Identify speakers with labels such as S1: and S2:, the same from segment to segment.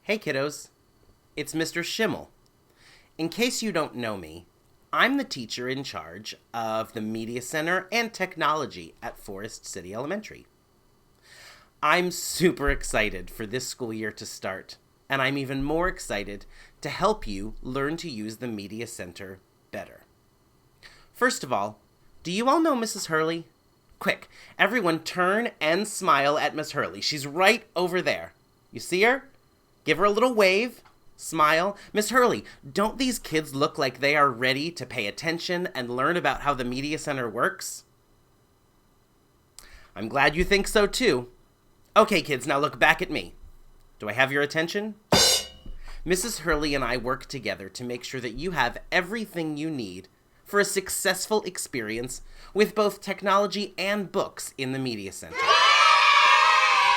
S1: Hey kiddos, it's Mr. Schimmel. In case you don't know me, I'm the teacher in charge of the Media Center and Technology at Forest City Elementary. I'm super excited for this school year to start, and I'm even more excited to help you learn to use the Media Center better. First of all, do you all know Mrs. Hurley? Quick, everyone turn and smile at Miss Hurley. She's right over there. You see her? Give her a little wave. Smile. Miss Hurley, don't these kids look like they are ready to pay attention and learn about how the Media Center works? I'm glad you think so too. Okay, kids, now look back at me. Do I have your attention? Mrs. Hurley and I work together to make sure that you have everything you need for a successful experience with both technology and books in the Media Center.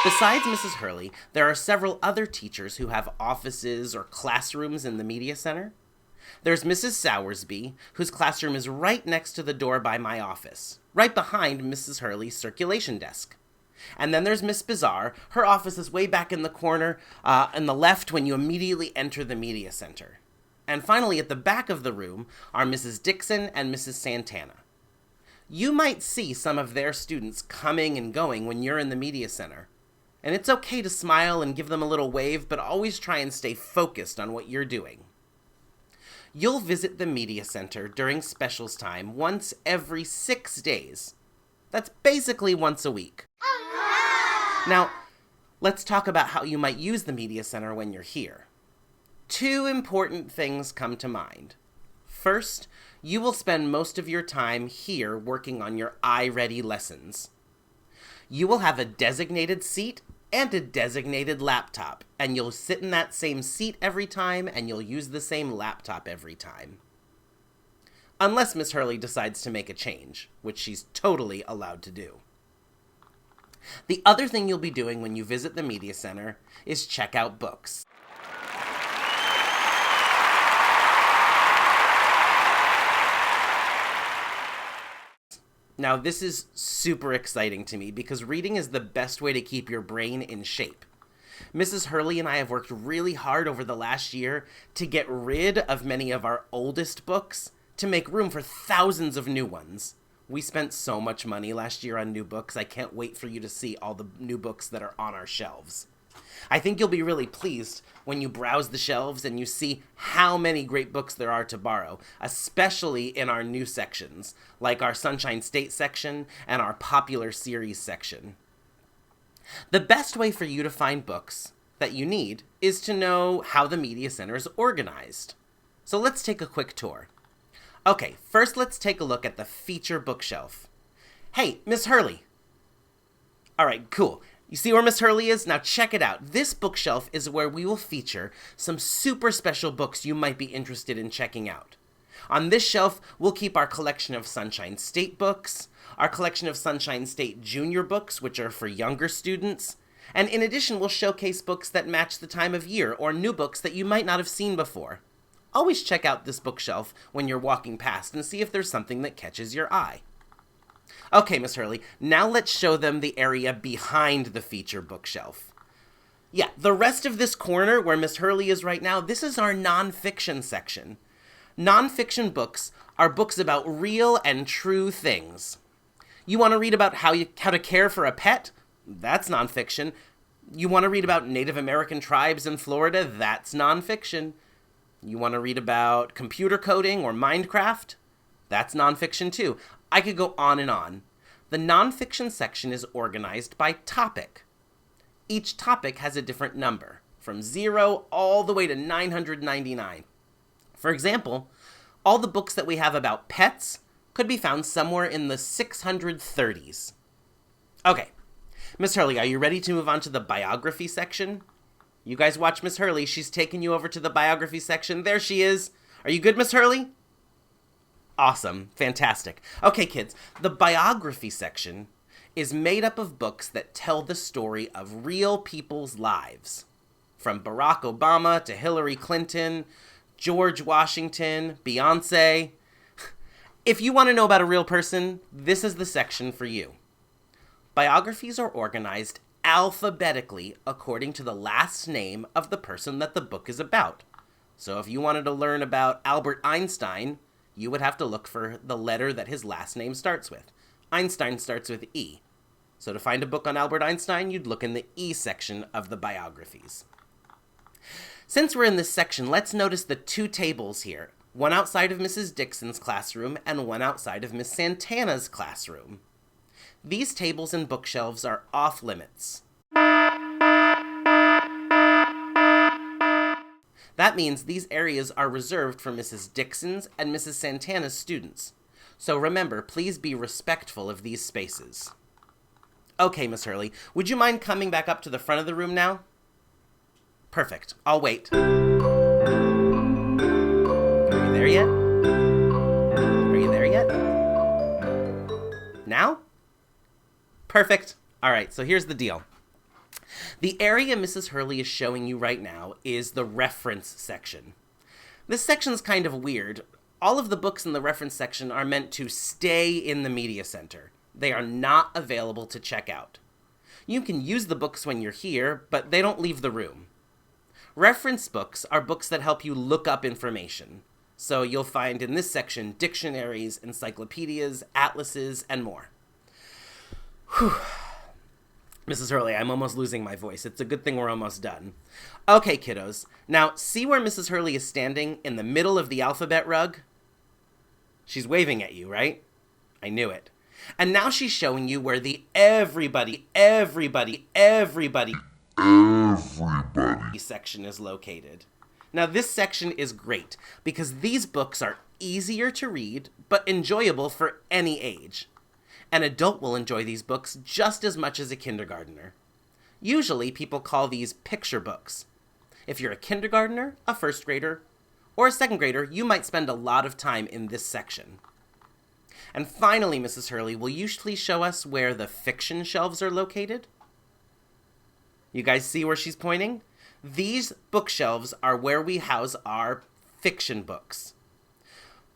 S1: Besides Mrs. Hurley, there are several other teachers who have offices or classrooms in the Media Center. There's Mrs. Sowersby, whose classroom is right next to the door by my office, right behind Mrs. Hurley's circulation desk. And then there's Miss Bizarre. Her office is way back in the corner on the left when you immediately enter the Media Center. And finally, at the back of the room are Mrs. Dixon and Mrs. Santana. You might see some of their students coming and going when you're in the Media Center. And it's okay to smile and give them a little wave, but always try and stay focused on what you're doing. You'll visit the Media Center during specials time once every 6 days. That's basically once a week. Now, let's talk about how you might use the Media Center when you're here. 2 important things come to mind. First, you will spend most of your time here working on your iReady lessons. You will have a designated seat and a designated laptop, and you'll sit in that same seat every time, and you'll use the same laptop every time. Unless Miss Hurley decides to make a change, which she's totally allowed to do. The other thing you'll be doing when you visit the Media Center is check out books. Now, this is super exciting to me because reading is the best way to keep your brain in shape. Mrs. Hurley and I have worked really hard over the last year to get rid of many of our oldest books to make room for thousands of new ones. We spent so much money last year on new books. I can't wait for you to see all the new books that are on our shelves. I think you'll be really pleased when you browse the shelves and you see how many great books there are to borrow, especially in our new sections, like our Sunshine State section and our Popular Series section. The best way for you to find books that you need is to know how the Media Center is organized. So let's take a quick tour. Okay, first let's take a look at the feature bookshelf. Hey, Miss Hurley. All right, cool. You see where Miss Hurley is? Now check it out. This bookshelf is where we will feature some super special books you might be interested in checking out. On this shelf, we'll keep our collection of Sunshine State books, our collection of Sunshine State Junior books, which are for younger students, and in addition, we'll showcase books that match the time of year or new books that you might not have seen before. Always check out this bookshelf when you're walking past and see if there's something that catches your eye. Okay, Miss Hurley, now let's show them the area behind the feature bookshelf. Yeah, the rest of this corner where Miss Hurley is right now, this is our nonfiction section. Nonfiction books are books about real and true things. You want to read about how to care for a pet? That's nonfiction. You want to read about Native American tribes in Florida? That's nonfiction. You want to read about computer coding or Minecraft? That's nonfiction too. I could go on and on. The nonfiction section is organized by topic. Each topic has a different number, from 0 all the way to 999. For example, all the books that we have about pets could be found somewhere in the 630s. Okay, Miss Hurley, are you ready to move on to the biography section? You guys watch Miss Hurley. She's taking you over to the biography section. There she is. Are you good, Miss Hurley? Awesome. Fantastic. Okay, kids, the biography section is made up of books that tell the story of real people's lives. From Barack Obama to Hillary Clinton, George Washington, Beyonce. If you want to know about a real person, this is the section for you. Biographies are organized alphabetically according to the last name of the person that the book is about. So if you wanted to learn about Albert Einstein, you would have to look for the letter that his last name starts with. Einstein starts with E. So to find a book on Albert Einstein, you'd look in the E section of the biographies. Since we're in this section, let's notice the two tables here. One outside of Mrs. Dixon's classroom and one outside of Miss Santana's classroom. These tables and bookshelves are off limits. That means these areas are reserved for Mrs. Dixon's and Mrs. Santana's students. So remember, please be respectful of these spaces. Okay, Miss Hurley, would you mind coming back up to the front of the room now? Perfect. I'll wait. Are you there yet? Are you there yet? Now? Perfect. All right, so here's the deal. The area Mrs. Hurley is showing you right now is the reference section. This section's kind of weird. All of the books in the reference section are meant to stay in the media center. They are not available to check out. You can use the books when you're here, but they don't leave the room. Reference books are books that help you look up information. So you'll find in this section dictionaries, encyclopedias, atlases, and more. Whew. Mrs. Hurley, I'm almost losing my voice. It's a good thing we're almost done. Okay, kiddos. Now, see where Mrs. Hurley is standing in the middle of the alphabet rug? She's waving at you, right? I knew it. And now she's showing you where the everybody section is located. Now, this section is great because these books are easier to read, but enjoyable for any age. An adult will enjoy these books just as much as a kindergartner. Usually, people call these picture books. If you're a kindergartner, a first grader, or a second grader, you might spend a lot of time in this section. And finally, Mrs. Hurley, will you please show us where the fiction shelves are located? You guys see where she's pointing? These bookshelves are where we house our fiction books.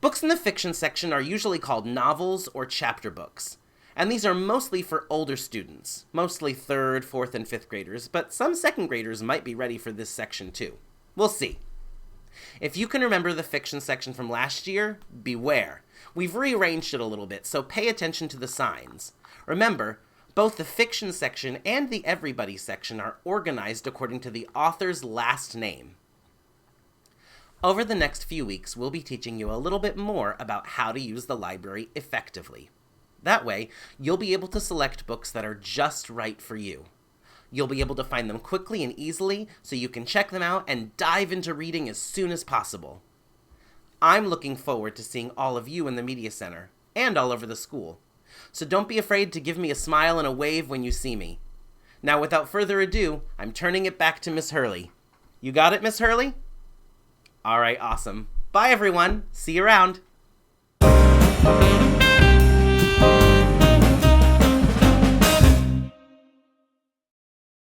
S1: Books in the fiction section are usually called novels or chapter books. And these are mostly for older students, mostly 3rd, 4th, and 5th graders, but some 2nd graders might be ready for this section too. We'll see. If you can remember the fiction section from last year, beware. We've rearranged it a little bit, so pay attention to the signs. Remember, both the fiction section and the everybody section are organized according to the author's last name. Over the next few weeks, we'll be teaching you a little bit more about how to use the library effectively. That way, you'll be able to select books that are just right for you. You'll be able to find them quickly and easily so you can check them out and dive into reading as soon as possible. I'm looking forward to seeing all of you in the Media Center and all over the school. So don't be afraid to give me a smile and a wave when you see me. Now, without further ado, I'm turning it back to Miss Hurley. You got it, Miss Hurley? All right, awesome. Bye, everyone. See you around.